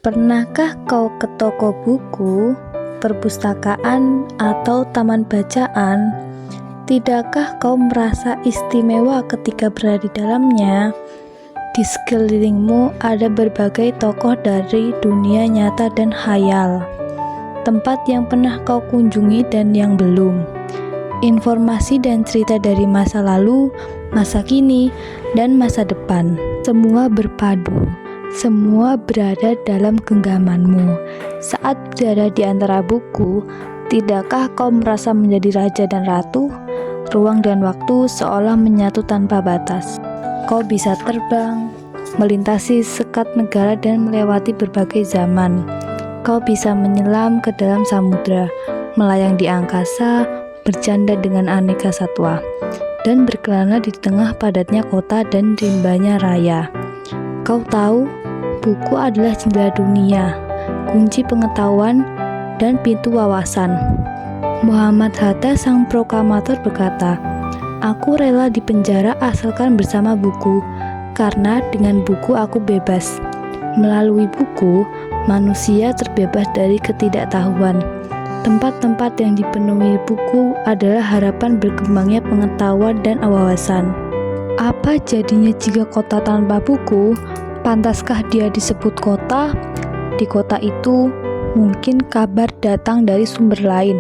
Pernahkah kau ke toko buku, perpustakaan, atau taman bacaan? Tidakkah kau merasa istimewa ketika berada di dalamnya? Di sekelilingmu ada berbagai tokoh dari dunia nyata dan khayal, tempat yang pernah kau kunjungi dan yang belum. Informasi dan cerita dari masa lalu, masa kini, dan masa depan, semua berpadu. Semua berada dalam genggamanmu. Saat berada di antara buku, tidakkah kau merasa menjadi raja dan ratu? Ruang dan waktu seolah menyatu tanpa batas. Kau bisa terbang, melintasi sekat negara dan melewati berbagai zaman. Kau bisa menyelam ke dalam samudra, melayang di angkasa, bercanda dengan aneka satwa, dan berkelana di tengah padatnya kota dan rimbanya raya. Kau tahu, buku adalah jendela dunia, kunci pengetahuan, dan pintu wawasan. Muhammad Hatta, sang proklamator, berkata, "Aku rela dipenjara asalkan bersama buku, karena dengan buku aku bebas." Melalui buku, manusia terbebas dari ketidaktahuan. Tempat-tempat yang dipenuhi buku adalah harapan berkembangnya pengetahuan dan wawasan. Apa jadinya jika kota tanpa buku? Pantaskah dia disebut kota? Di kota itu, mungkin kabar datang dari sumber lain,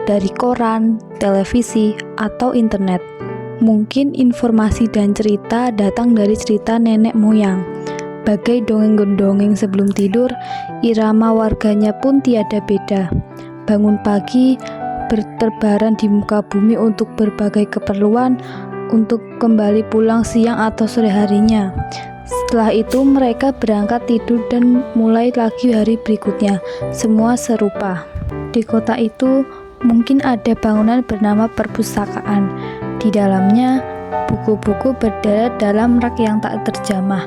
dari koran, televisi, atau internet. Mungkin informasi dan cerita datang dari cerita nenek moyang. Bagai dongeng-dongeng sebelum tidur, irama warganya pun tiada beda. Bangun pagi, berterbaran di muka bumi untuk berbagai keperluan, untuk kembali pulang siang atau sore harinya. Setelah itu mereka berangkat tidur dan mulai lagi hari berikutnya. Semua serupa. Di kota itu mungkin ada bangunan bernama perpustakaan. Di dalamnya buku-buku berderet dalam rak yang tak terjamah.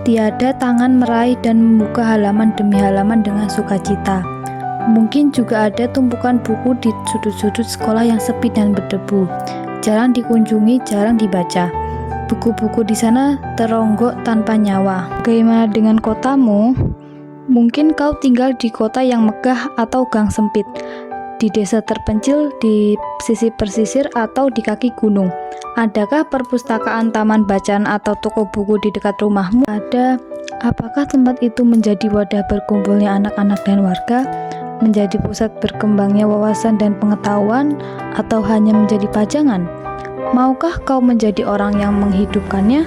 Tiada tangan meraih dan membuka halaman demi halaman dengan sukacita. Mungkin juga ada tumpukan buku di sudut-sudut sekolah yang sepi dan berdebu. Jarang dikunjungi, jarang dibaca. Buku-buku di sana teronggok tanpa nyawa. Bagaimana dengan kotamu? Mungkin kau tinggal di kota yang megah atau gang sempit, di desa terpencil, di sisi pesisir, atau di kaki gunung. Adakah perpustakaan, taman bacaan, atau toko buku di dekat rumahmu? Ada. Apakah tempat itu menjadi wadah berkumpulnya anak-anak dan warga? Menjadi pusat berkembangnya wawasan dan pengetahuan, atau hanya menjadi pajangan? Maukah kau menjadi orang yang menghidupkannya?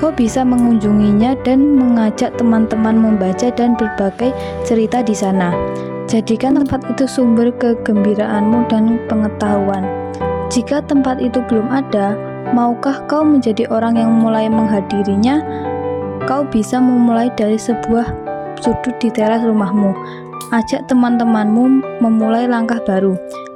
Kau bisa mengunjunginya dan mengajak teman-teman membaca dan berbagai cerita di sana. Jadikan tempat itu sumber kegembiraanmu dan pengetahuan. Jika tempat itu belum ada, maukah kau menjadi orang yang mulai menghadirinya? Kau bisa memulai dari sebuah sudut di teras rumahmu. Ajak teman-temanmu memulai langkah baru.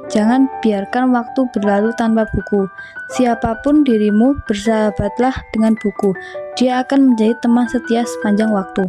Jangan biarkan waktu berlalu tanpa buku. Siapapun dirimu, bersahabatlah dengan buku. Dia akan menjadi teman setia sepanjang waktu.